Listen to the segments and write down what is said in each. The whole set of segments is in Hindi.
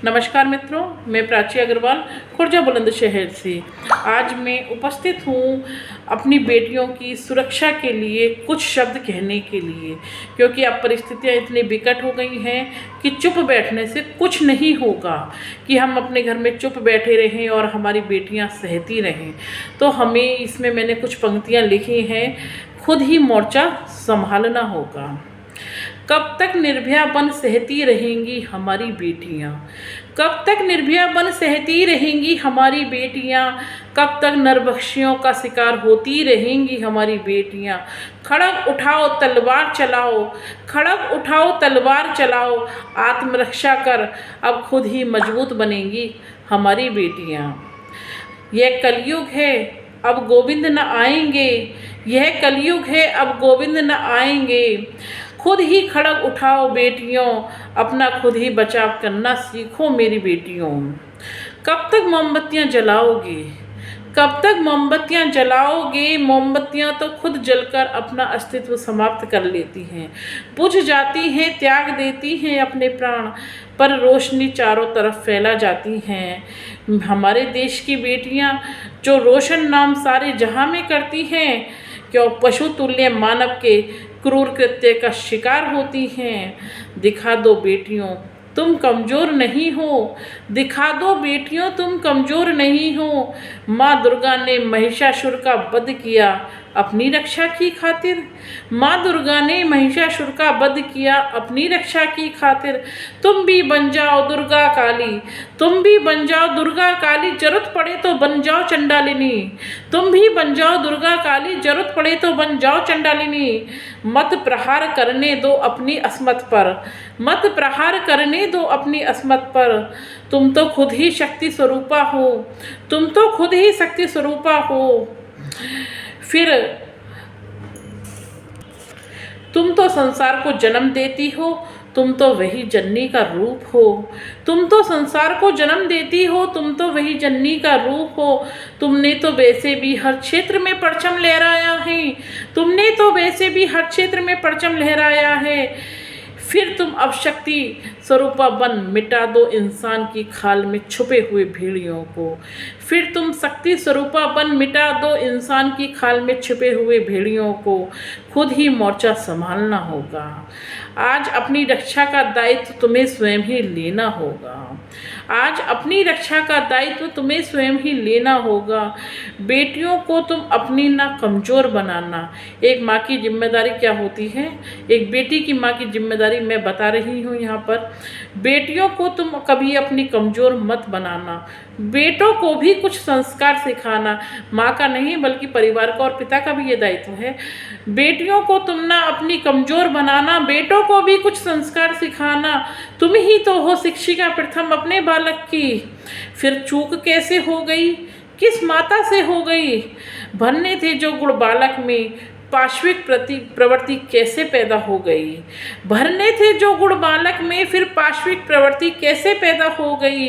नमस्कार मित्रों, मैं प्राची अग्रवाल खुर्जा बुलंदशहर से। आज मैं उपस्थित हूँ अपनी बेटियों की सुरक्षा के लिए कुछ शब्द कहने के लिए, क्योंकि अब परिस्थितियाँ इतनी विकट हो गई हैं कि चुप बैठने से कुछ नहीं होगा। कि हम अपने घर में चुप बैठे रहें और हमारी बेटियाँ सहती रहें। तो हमें इसमें मैंने कुछ पंक्तियाँ लिखी हैं, खुद ही मोर्चा संभालना होगा। कब तक निर्भया बन सहती रहेंगी हमारी बेटियाँ, कब तक निर्भया बन सहती रहेंगी हमारी बेटियाँ, कब तक नरभक्षियों का शिकार होती रहेंगी हमारी बेटियाँ। खड़ग उठाओ तलवार चलाओ, खड़ग उठाओ तलवार चलाओ, आत्मरक्षा कर अब खुद ही मजबूत बनेंगी हमारी बेटियाँ। यह कलयुग है अब गोविंद न आएंगे, यह कलयुग है अब गोविंद न आएंगे। खुद ही खड़ग उठाओ बेटियों, अपना खुद ही बचाव करना सीखो मेरी बेटियों। कब तक मोमबत्तियाँ जलाओगे, कब तक मोमबत्तियाँ जलाओगे, मोमबत्तियाँ तो खुद जलकर अपना अस्तित्व समाप्त कर लेती हैं, बुझ जाती हैं, त्याग देती हैं अपने प्राण, पर रोशनी चारों तरफ फैला जाती हैं। हमारे देश की बेटियाँ जो रोशन नाम सारे जहां में करती हैं, क्यों पशु तुल्य मानव के क्रूर कृत्य का शिकार होती हैं। दिखा दो बेटियों तुम कमज़ोर नहीं हो, दिखा दो बेटियों तुम कमज़ोर नहीं हो। माँ दुर्गा ने महिषासुर का वध किया अपनी रक्षा की खातिर, माँ दुर्गा ने महिषासुर का वध किया अपनी रक्षा की खातिर। तुम भी बन जाओ दुर्गा काली, तुम भी बन जाओ दुर्गा काली, जरूरत पड़े तो बन जाओ चंडालिनी, तुम भी बन जाओ दुर्गा काली, जरूरत पड़े तो बन जाओ चंडालिनी। मत प्रहार करने दो अपनी अस्मत पर, मत प्रहार करने दो अपनी अस्मत पर। तुम तो खुद ही शक्ति स्वरूपा हो, तुम तो खुद ही शक्ति स्वरूपा हो। फिर तुम तो संसार को जन्म देती हो, तुम तो वही जननी का रूप हो, तुम तो संसार को जन्म देती हो, तुम तो वही जननी का रूप हो। तुमने तो वैसे भी हर क्षेत्र में परचम लहराया है, तुमने तो वैसे भी हर क्षेत्र में परचम लहराया है। फिर तुम अब शक्ति स्वरूपा बन मिटा दो इंसान की खाल में छुपे हुए भेड़ियों को, फिर तुम शक्ति स्वरूपा बन मिटा दो इंसान की खाल में छुपे हुए भेड़ियों को। खुद ही मोर्चा संभालना होगा, आज अपनी रक्षा का दायित्व तुम्हें स्वयं ही लेना होगा, आज अपनी रक्षा का दायित्व तुम्हें स्वयं ही लेना होगा। बेटियों को तुम अपनी ना कमज़ोर बनाना। एक माँ की जिम्मेदारी क्या होती है, एक बेटी की माँ की जिम्मेदारी मैं बता रही हूँ यहाँ पर। बेटियों को तुम कभी अपनी कमज़ोर मत बनाना, बेटों को भी कुछ संस्कार सिखाना। माँ का नहीं बल्कि परिवार का और पिता का भी ये दायित्व है। बेटियों को तुम ना अपनी कमज़ोर बनाना, बेटों को भी कुछ संस्कार सिखाना। तुम ही तो हो शिक्षिका प्रथम अपने बालक की। फिर चूक कैसे हो गई, किस माता से हो गई, भरने थे जो गुण बालक में, पाश्विक प्रवृत्ति कैसे पैदा हो गई। भरने थे जो गुण बालक में, फिर पाश्विक प्रवृत्ति कैसे पैदा हो गई।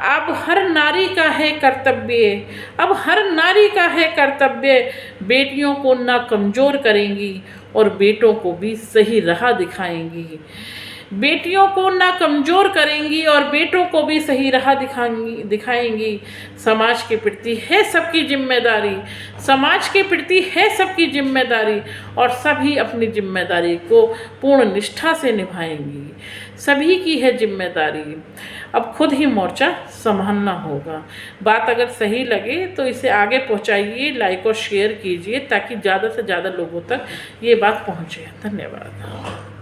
अब हर नारी का है कर्तव्य, अब हर नारी का है कर्तव्य, बेटियों को ना कमज़ोर करेंगी और बेटों को भी सही राह दिखाएंगी। बेटियों को ना कमज़ोर करेंगी और बेटों को भी सही राह दिखाएंगी। समाज के प्रति है सबकी जिम्मेदारी, समाज के प्रति है सबकी जिम्मेदारी, और सभी अपनी जिम्मेदारी को पूर्ण निष्ठा से निभाएंगी। सभी की है जिम्मेदारी, अब खुद ही मोर्चा संभालना होगा। बात अगर सही लगे तो इसे आगे पहुंचाइए, लाइक और शेयर कीजिए ताकि ज़्यादा से ज़्यादा लोगों तक ये बात पहुंचे। धन्यवाद।